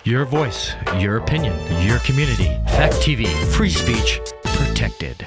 Your voice, your opinion, your community. Fact TV, free speech, protected.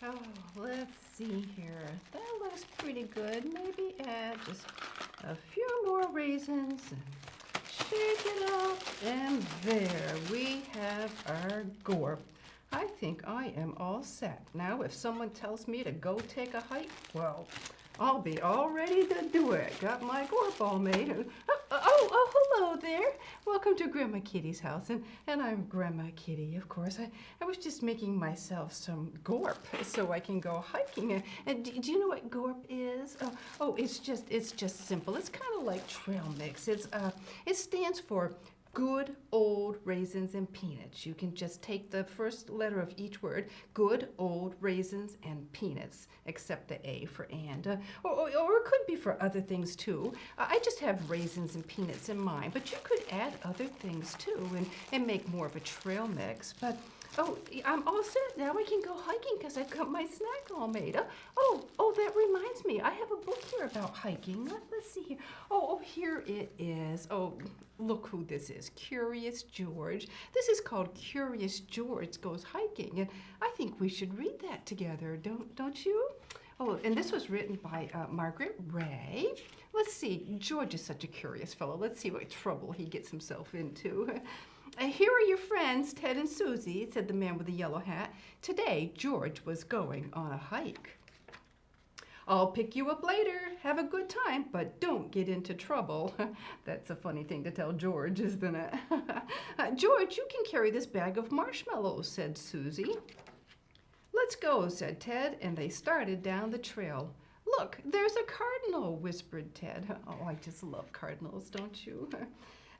Oh, let's see here. That looks pretty good. Maybe add just a few more raisins and shake it up. And there we have our gorp. I think I am all set. Now, if someone tells me to go take a hike, well, I'll be all ready to do it. Got my gorp all made. Hello there. Welcome to Grandma Kitty's house. And I'm Grandma Kitty, of course. I was just making myself some gorp so I can go hiking. And do you know what gorp is? It's just simple. It's kind of like trail mix. It stands for good old raisins and peanuts. You can just take the first letter of each word, good old raisins and peanuts, except the A for and. Or it could be for other things too. I just have raisins and peanuts in mind, but you could add other things too and make more of a trail mix. But I'm all set. Now I can go hiking because I've got my snack all made. That reminds me. I have a book here about hiking. Let's see here. Here it is. Oh, look who this is. Curious George. This is called Curious George Goes Hiking. And I think we should read that together, don't you? Oh, and this was written by Margaret Ray. Let's see. George is such a curious fellow. Let's see what trouble he gets himself into. Here are your friends, Ted and Susie, said the man with the yellow hat. Today, George was going on a hike. I'll pick you up later. Have a good time, but don't get into trouble. That's a funny thing to tell George, isn't it? George, you can carry this bag of marshmallows, said Susie. Let's go, said Ted, and they started down the trail. Look, there's a cardinal, whispered Ted. Oh, I just love cardinals, don't you?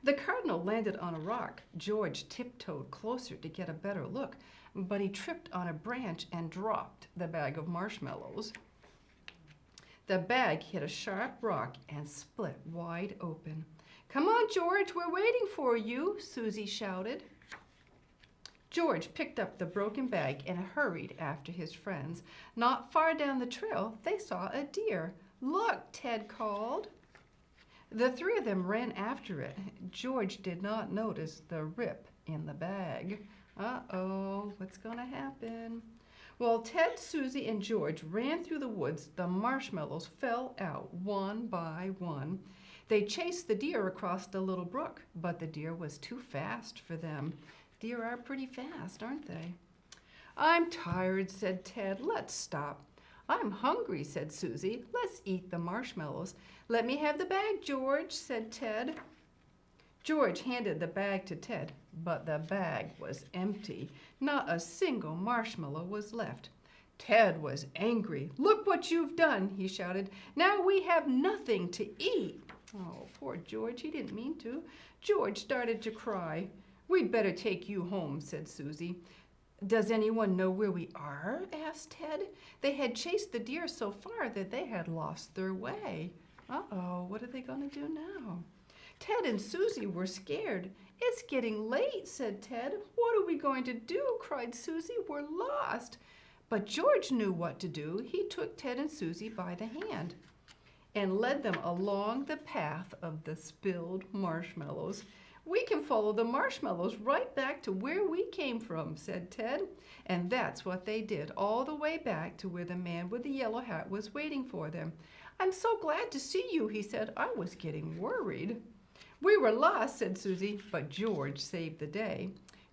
The cardinal landed on a rock. George tiptoed closer to get a better look, but he tripped on a branch and dropped the bag of marshmallows. The bag hit a sharp rock and split wide open. Come on, George, we're waiting for you, Susie shouted. George picked up the broken bag and hurried after his friends. Not far down the trail, they saw a deer. Look, Ted called. The three of them ran after it. George did not notice the rip in the bag. Uh-oh, what's going to happen? While Ted, Susie, and George ran through the woods, the marshmallows fell out one by one. They chased the deer across the little brook, but the deer was too fast for them. Deer are pretty fast, aren't they? I'm tired, said Ted. Let's stop. I'm hungry, said Susie. Let's eat the marshmallows. Let me have the bag, George, said Ted. George handed the bag to Ted, but the bag was empty. Not a single marshmallow was left. Ted was angry. Look what you've done, he shouted. Now we have nothing to eat. Oh, poor George, he didn't mean to. George started to cry. We'd better take you home, said Susie. Does anyone know where we are? Asked Ted. They had chased the deer so far that they had lost their way. Uh-oh, what are they going to do now? Ted and Susie were scared. It's getting late, said Ted. What are we going to do? Cried Susie. We're lost. But George knew what to do. He took Ted and Susie by the hand and led them along the path of the spilled marshmallows. We can follow the marshmallows right back to where we came from, said Ted. And that's what they did, all the way back to where the man with the yellow hat was waiting for them. I'm so glad to see you, he said. I was getting worried. We were lost, said Susie, but George saved the day.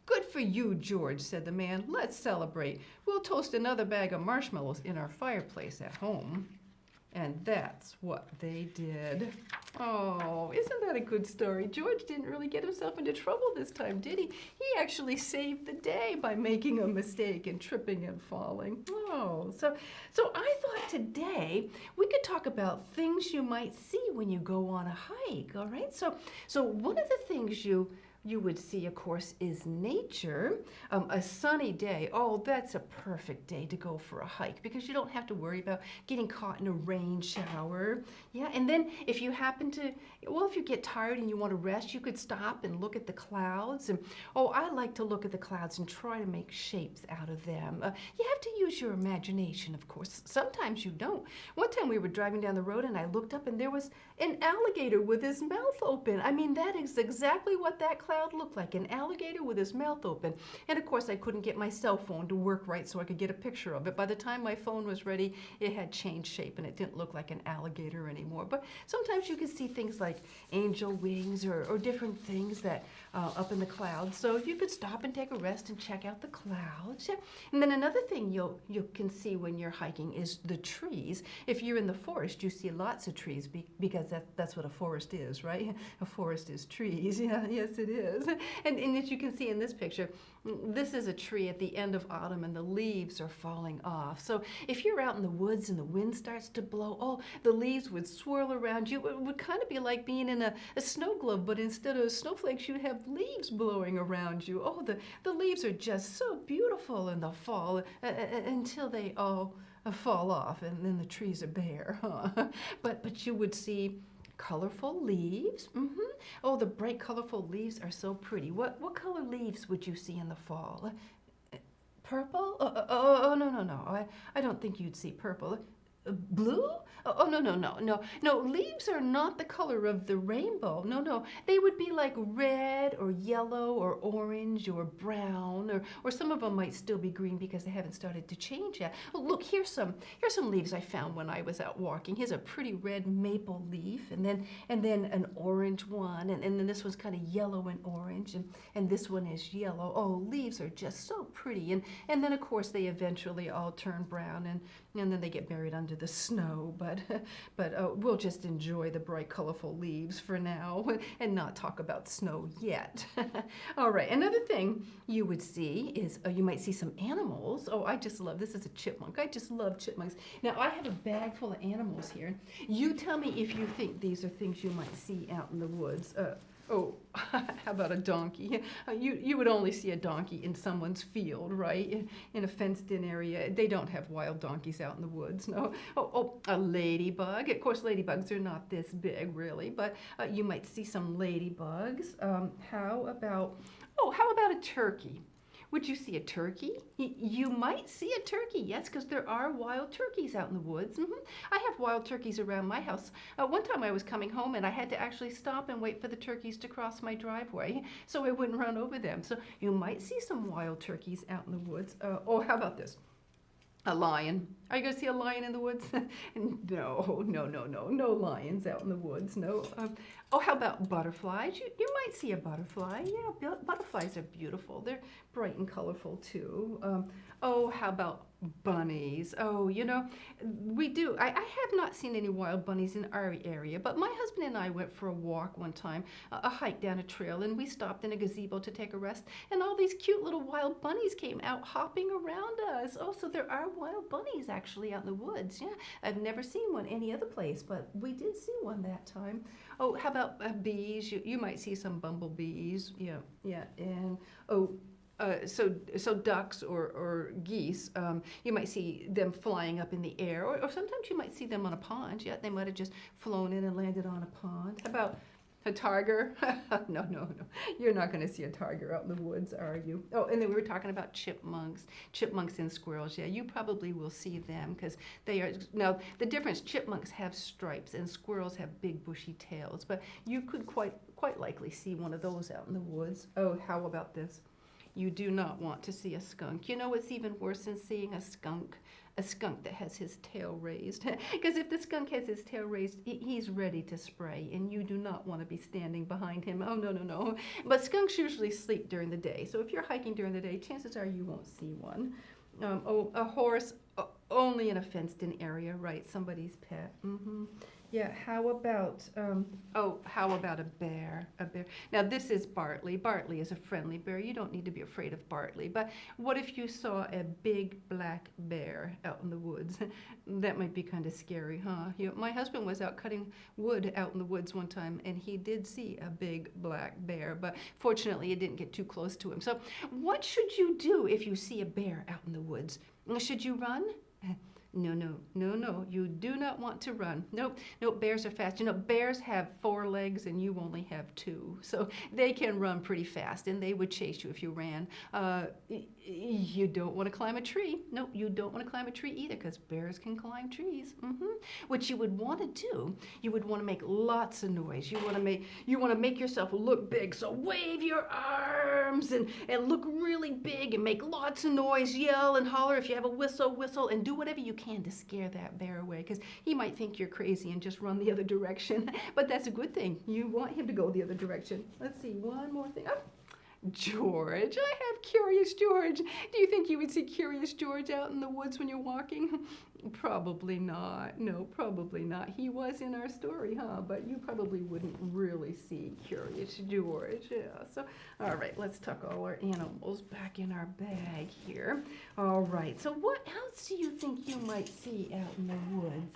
Good for you, George, said the man. Let's celebrate. We'll toast another bag of marshmallows in our fireplace at home. And that's what they did. Oh, isn't that a good story? George didn't really get himself into trouble this time, did he? He actually saved the day by making a mistake and tripping and falling. Oh, so I thought today we could talk about things you might see when you go on a hike, all right? So one of the things you you would see, of course, is nature. A sunny day, oh, that's a perfect day to go for a hike because you don't have to worry about getting caught in a rain shower. Yeah, and then if you happen to, well, if you get tired and you want to rest, you could stop and look at the clouds. And oh, I like to look at the clouds and try to make shapes out of them. You have to use your imagination, of course. Sometimes you don't. One time we were driving down the road and I looked up and there was an alligator with his mouth open. I mean, that is exactly what that cloud looked like, an alligator with his mouth open. And of course, I couldn't get my cell phone to work right so I could get a picture of it. By the time my phone was ready, it had changed shape and it didn't look like an alligator anymore. But sometimes you can see things like angel wings or different things that up in the clouds. So you could stop and take a rest and check out the clouds. Yeah. And then another thing you can see when you're hiking is the trees. If you're in the forest, you see lots of trees because that's what a forest is, right? A forest is trees. Yeah, yes, it is. And as you can see in this picture, this is a tree at the end of autumn and the leaves are falling off. So if you're out in the woods and the wind starts to blow, oh, the leaves would swirl around you. It would kind of be like being in a snow globe, but instead of snowflakes, you'd have leaves blowing around you. Oh, the leaves are just so beautiful in the fall until they all fall off and then the trees are bare. Huh? But you would see colorful leaves. Oh, the bright colorful leaves are so pretty. What color leaves would you see in the fall? Purple? Oh, no. I don't think you'd see purple. Blue? Oh, no. Leaves are not the color of the rainbow. No. They would be like red or yellow or orange or brown, or some of them might still be green because they haven't started to change yet. Oh, look, here's some leaves I found when I was out walking. Here's a pretty red maple leaf, and then an orange one, and then this one's kind of yellow and orange, and this one is yellow. Oh, leaves are just so pretty, and then of course they eventually all turn brown, and then they get buried under the snow, but we'll just enjoy the bright, colorful leaves for now and not talk about snow yet. All right, another thing you would see is you might see some animals. Oh, I just love, this is a chipmunk. I just love chipmunks. Now, I have a bag full of animals here. You tell me if you think these are things you might see out in the woods. Oh, how about a donkey? You would only see a donkey in someone's field, right? In a fenced-in area. They don't have wild donkeys out in the woods, no. Oh, a ladybug. Of course, ladybugs are not this big, really, but you might see some ladybugs. How about a turkey? Would you see a turkey? You might see a turkey, yes, because there are wild turkeys out in the woods. I have wild turkeys around my house. One time I was coming home and I had to actually stop and wait for the turkeys to cross my driveway so I wouldn't run over them. So you might see some wild turkeys out in the woods. How about this? A lion. Are you going to see a lion in the woods? No lions out in the woods, no. How about butterflies? You might see a butterfly. Yeah, butterflies are beautiful. They're bright and colorful too. How about bunnies? We do. I have not seen any wild bunnies in our area, but my husband and I went for a walk one time, a hike down a trail, and we stopped in a gazebo to take a rest, and all these cute little wild bunnies came out hopping around us. Oh, so there are wild bunnies actually out in the woods. Yeah, I've never seen one any other place, but we did see one that time. Oh, how about bees? You might see some bumblebees. Yeah, and so ducks or geese, you might see them flying up in the air, or sometimes you might see them on a pond. Yeah, they might have just flown in and landed on a pond. How about a tiger? No. You're not going to see a tiger out in the woods, are you? Oh, and then we were talking about chipmunks and squirrels. Yeah, you probably will see them because they are, now the difference, chipmunks have stripes and squirrels have big bushy tails, but you could quite likely see one of those out in the woods. Oh, how about this? You do not want to see a skunk. You know what's even worse than seeing a skunk? A skunk that has his tail raised. Because if the skunk has his tail raised, he's ready to spray, and you do not want to be standing behind him. Oh, no. But skunks usually sleep during the day, so if you're hiking during the day, chances are you won't see one. A horse, only in a fenced-in area, right? Somebody's pet. Yeah, how about, how about a bear? A bear. Now, this is Bartley. Bartley is a friendly bear. You don't need to be afraid of Bartley. But what if you saw a big black bear out in the woods? That might be kind of scary, huh? My husband was out cutting wood out in the woods one time, and he did see a big black bear, but fortunately, it didn't get too close to him. So, what should you do if you see a bear out in the woods? Should you run? No, no, no, no. You do not want to run. Nope, nope, bears are fast. Bears have 4 legs and you only have 2. So they can run pretty fast and they would chase you if you ran. You don't want to climb a tree. Nope, you don't want to climb a tree either because bears can climb trees. What you would want to do, you would want to make lots of noise. You want to make yourself look big. So wave your arms and look really big and make lots of noise. Yell and holler. If you have a whistle, whistle, and do whatever you can to scare that bear away because he might think you're crazy and just run the other direction. But that's a good thing. You want him to go the other direction. Let's see, one more thing. Oh, George, I have Curious George. Do you think you would see Curious George out in the woods when you're walking? Probably not. No, probably not. He was in our story, huh? But you probably wouldn't really see Curious George. Yeah. So, all right, let's tuck all our animals back in our bag here. All right. So what else do you think you might see out in the woods?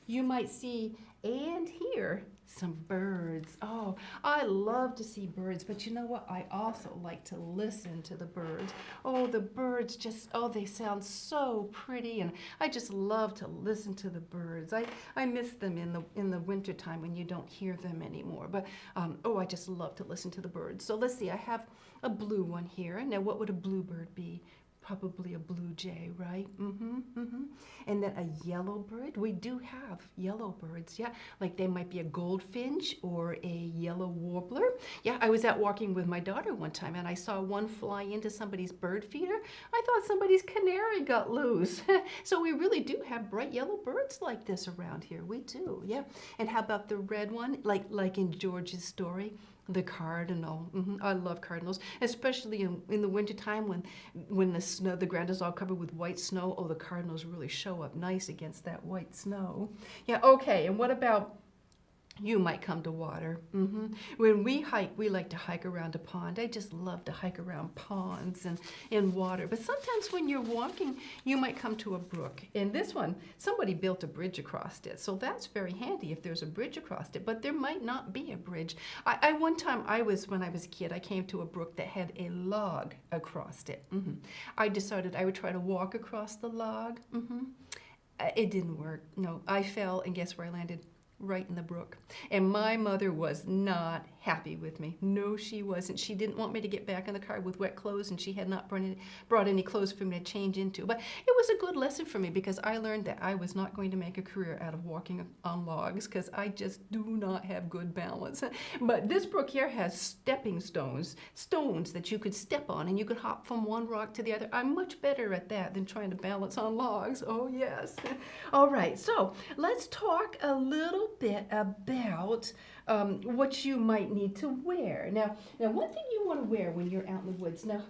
You might see and hear some birds. Oh, I love to see birds, but you know what? I also like to listen to the birds. Oh, the birds they sound so pretty, and I just love to listen to the birds. I miss them in the wintertime when you don't hear them anymore, but I just love to listen to the birds. So let's see, I have a blue one here. Now, what would a bluebird be? Probably a blue jay, right? And then a yellow bird. We do have yellow birds, yeah. Like they might be a goldfinch or a yellow warbler. Yeah, I was out walking with my daughter one time and I saw one fly into somebody's bird feeder. I thought somebody's canary got loose. So we really do have bright yellow birds like this around here. We do, yeah. And how about the red one, like in George's story? The cardinal. I love cardinals, especially in the wintertime when the ground is all covered with white snow. Oh, the cardinals really show up nice against that white snow. Yeah, okay, and what about you might come to water. When we hike, we like to hike around a pond. I just love to hike around ponds and in water. But sometimes when you're walking, you might come to a brook. And this one, somebody built a bridge across it. So that's very handy if there's a bridge across it. But there might not be a bridge. One time, when I was a kid, I came to a brook that had a log across it. I decided I would try to walk across the log. It didn't work. No, I fell, and guess where I landed? Right in the brook. And my mother was not happy with me. No, she wasn't. She didn't want me to get back in the car with wet clothes, and she had not brought any clothes for me to change into. But it was a good lesson for me because I learned that I was not going to make a career out of walking on logs because I just do not have good balance. But this brook here has stepping stones that you could step on, and you could hop from one rock to the other. I'm much better at that than trying to balance on logs. Oh, yes. All right, so let's talk a little bit about what you might need to wear. Now, one thing you want to wear when you're out in the woods. Now,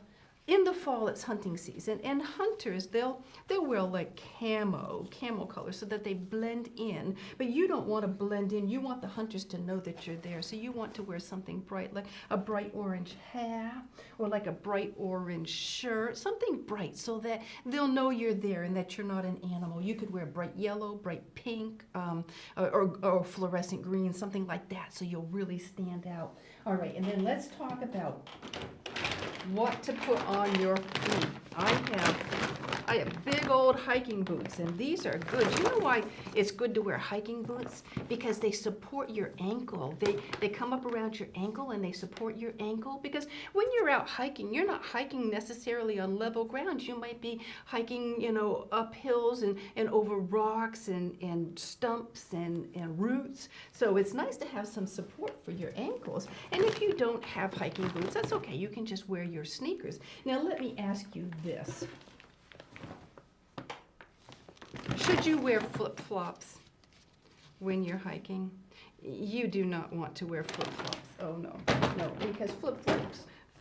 in the fall, it's hunting season, and hunters, they'll wear like camo colors so that they blend in. But you don't want to blend in. You want the hunters to know that you're there. So you want to wear something bright, like a bright orange hat or like a bright orange shirt, something bright so that they'll know you're there and that you're not an animal. You could wear bright yellow, bright pink, or fluorescent green, something like that, so you'll really stand out. All right, and then let's talk about what to put on your feet. I have big old hiking boots, and these are good. You know why it's good to wear hiking boots? Because they support your ankle. They come up around your ankle and they support your ankle, because when you're out hiking, you're not hiking necessarily on level ground. You might be hiking, up hills and over rocks and stumps and roots. So it's nice to have some support for your ankles. And if you don't have hiking boots, that's okay. You can just wear your sneakers. Now let me ask you this. Should you wear flip-flops when you're hiking? You do not want to wear flip-flops. Oh, no, because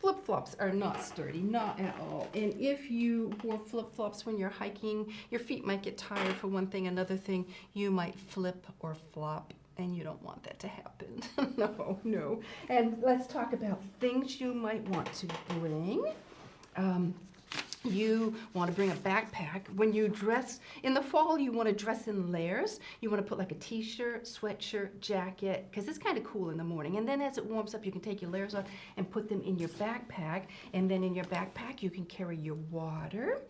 flip-flops are not sturdy, not at all. And if you wore flip-flops when you're hiking, your feet might get tired for one thing. Another thing, you might flip or flop. And you don't want that to happen. No, no. And let's talk about things you might want to bring. You want to bring a backpack. When you dress in the fall, you want to dress in layers. You want to put like a t-shirt, sweatshirt, jacket, because it's kind of cool in the morning. And then as it warms up, you can take your layers off and put them in your backpack. And then in your backpack, you can carry your water.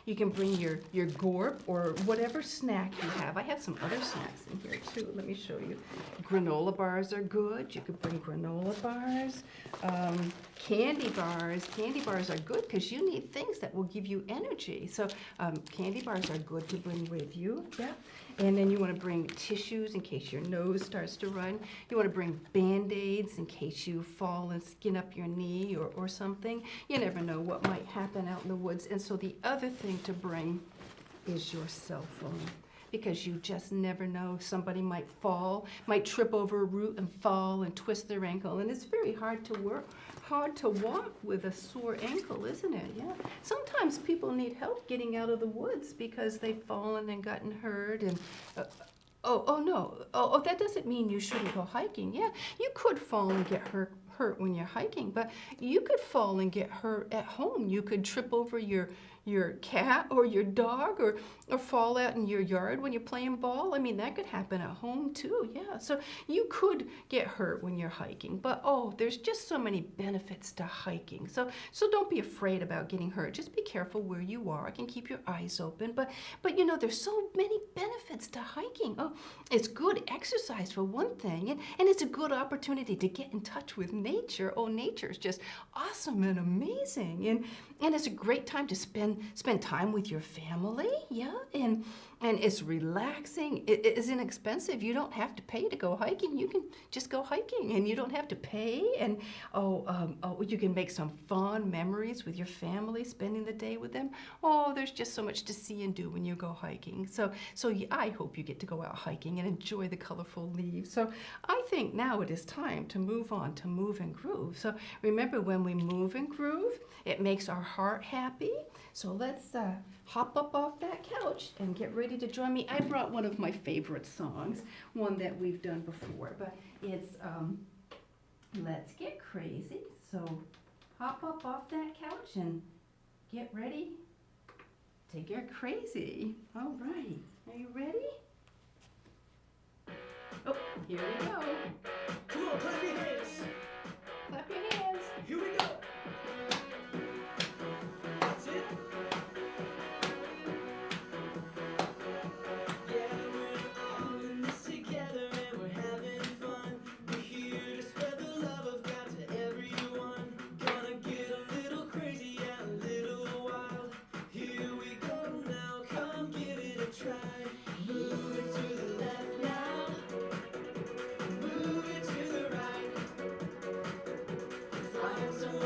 You can bring your gourd or whatever snack you have. I have some other snacks in here too. Let me show you. Granola bars are good. You could bring granola bars. Candy bars. Candy bars are good because you need things that will give you energy. So candy bars are good to bring with you. Yeah. And then you want to bring tissues in case your nose starts to run. You want to bring Band-Aids in case you fall and skin up your knee or something. You never know what might happen out in the woods. And so the other thing to bring is your cell phone, because you just never know. Somebody might fall, might trip over a root and fall and twist their ankle. And it's very hard to walk with a sore ankle, isn't it? Yeah. Sometimes people need help getting out of the woods because they've fallen and gotten hurt. And no. That doesn't mean you shouldn't go hiking. Yeah, you could fall and get hurt when you're hiking, but you could fall and get hurt at home. You could trip over your cat or your dog or fall out in your yard when you're playing ball. I mean, that could happen at home too. Yeah, so you could get hurt when you're hiking, but there's just so many benefits to hiking. So don't be afraid about getting hurt. Just be careful where you are and keep your eyes open. But you know, there's so many benefits to hiking. It's good exercise for one thing, and it's a good opportunity to get in touch with nature. Nature is just awesome and amazing, and it's a great time to spend time with your family. Yeah, and it's relaxing. It is inexpensive. You don't have to pay to go hiking. You can just go hiking, and you don't have to pay. And you can make some fond memories with your family, spending the day with them. There's just so much to see and do when you go hiking. So I hope you get to go out hiking and enjoy the colorful leaves. So I think now it is time to move on to Move and Groove. So remember, when we move and groove, it makes our heart happy. So let's hop up off that couch and get ready to join me. I brought one of my favorite songs, one that we've done before, but it's Let's Get Crazy. So hop up off that couch and get ready to get crazy. All right, are you ready? Here we go. Come on, clap your hands. Clap your hands. Here we go. That's it. Yeah, we're all in this together and we're having fun. We're here to spread the love of God to everyone. Gonna get a little crazy and a little wild. Here we go now, come give it a try. Move it to the left now. Move it to the right. Find someone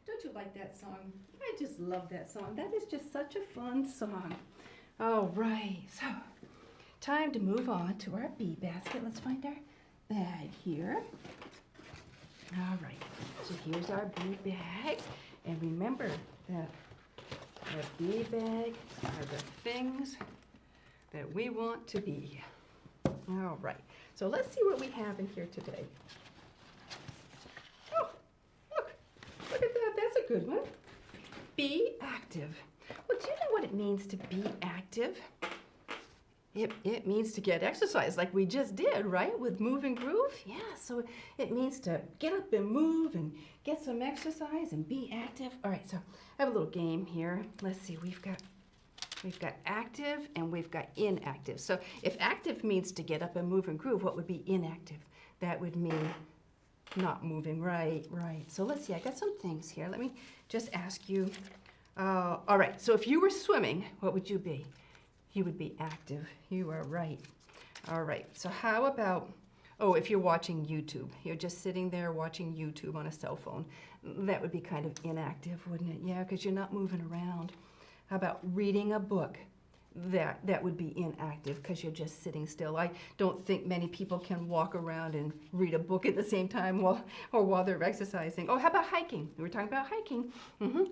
Don't you like that song? I just love that song. That is just such a fun song. All right, so time to move on to our bee basket. Let's find our bag here. All right, so here's our bee bag. And remember that our bee bag are the things that we want to be. All right, so let's see what we have in here today. Oh, look at that. That's a good one. Be active. Well, do you know what it means to be active? It means to get exercise like we just did, right? With Move and Groove. Yeah, so it means to get up and move and get some exercise and be active. All right, so I have a little game here. Let's see, we've got active and we've got inactive. So if active means to get up and move and groove, what would be inactive? That would mean not moving, right. So let's see, I got some things here. Let me just ask you. All right, so if you were swimming, what would you be? You would be active. You are right. All right, so how about, if you're watching YouTube, you're just sitting there watching YouTube on a cell phone, that would be kind of inactive, wouldn't it? Yeah, because you're not moving around. How about reading a book? That would be inactive because you're just sitting still. I don't think many people can walk around and read a book at the same time while they're exercising. Oh, how about hiking? We were talking about hiking.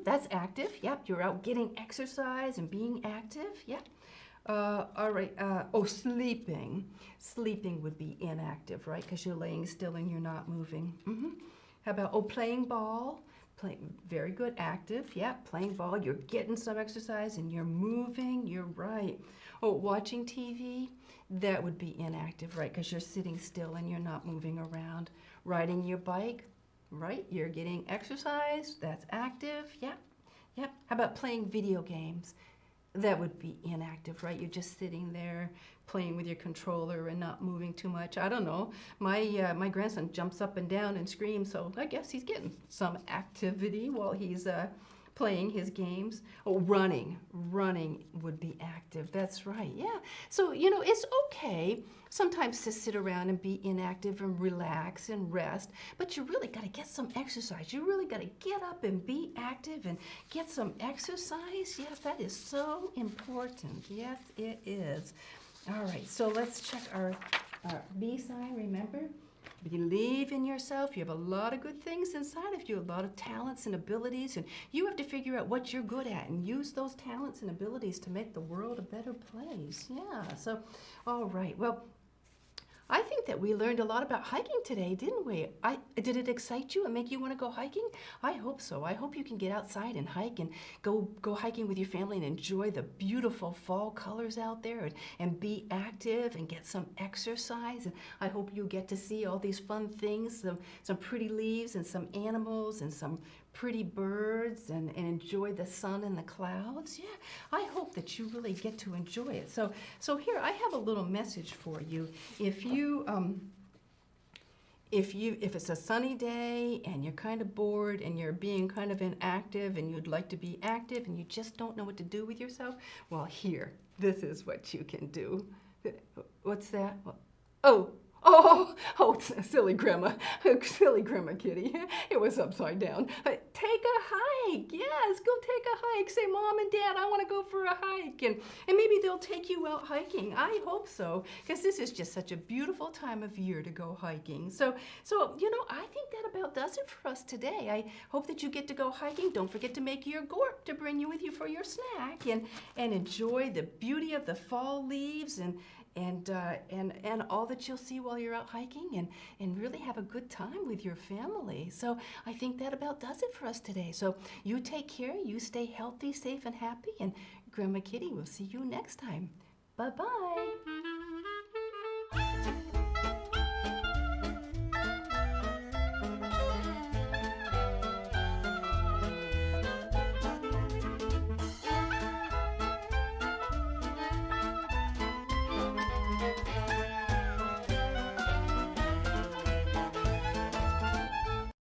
That's active. Yep, you're out getting exercise and being active. Yep. All right. Sleeping. Sleeping would be inactive, right? Because you're laying still and you're not moving. How about playing ball? Very good, active. Yeah, playing ball. You're getting some exercise and you're moving. You're right. Watching TV. That would be inactive, right? Because you're sitting still and you're not moving around. Riding your bike, right? You're getting exercise. That's active. Yep. How about playing video games? That would be inactive, right? You're just sitting there playing with your controller and not moving too much. I don't know. My grandson jumps up and down and screams, so I guess he's getting some activity while he's playing his games. Running. Running would be active. That's right. Yeah. So, it's okay sometimes to sit around and be inactive and relax and rest, but you really got to get some exercise. You really got to get up and be active and get some exercise. Yes, that is so important. Yes, it is. All right, so let's check our B sign. Remember, believe in yourself. You have a lot of good things inside of you, a lot of talents and abilities, and you have to figure out what you're good at and use those talents and abilities to make the world a better place. Yeah, so, all right. Well, I think that we learned a lot about hiking today, didn't we? Did it excite you and make you want to go hiking? I hope so. I hope you can get outside and hike and go hiking with your family and enjoy the beautiful fall colors out there and be active and get some exercise. And I hope you get to see all these fun things, some pretty leaves and some animals and some pretty birds and enjoy the sun and the clouds. Yeah, I hope that you really get to enjoy it. So here I have a little message for you. If it's a sunny day and you're kind of bored and you're being kind of inactive and you'd like to be active and you just don't know what to do with yourself, well, this is what you can do. What's that? Silly grandma kitty. It was upside down. Take a hike. Yes, go take a hike. Say, Mom and Dad, I want to go for a hike. And maybe they'll take you out hiking. I hope so, because this is just such a beautiful time of year to go hiking. So I think that about does it for us today. I hope that you get to go hiking. Don't forget to make your gourd to bring you with you for your snack and enjoy the beauty of the fall leaves and all that you'll see while you're out hiking and really have a good time with your family. So I think that about does it for us today. So you take care, you stay healthy, safe, and happy, and Grandma Kitty will see you next time. Bye-bye.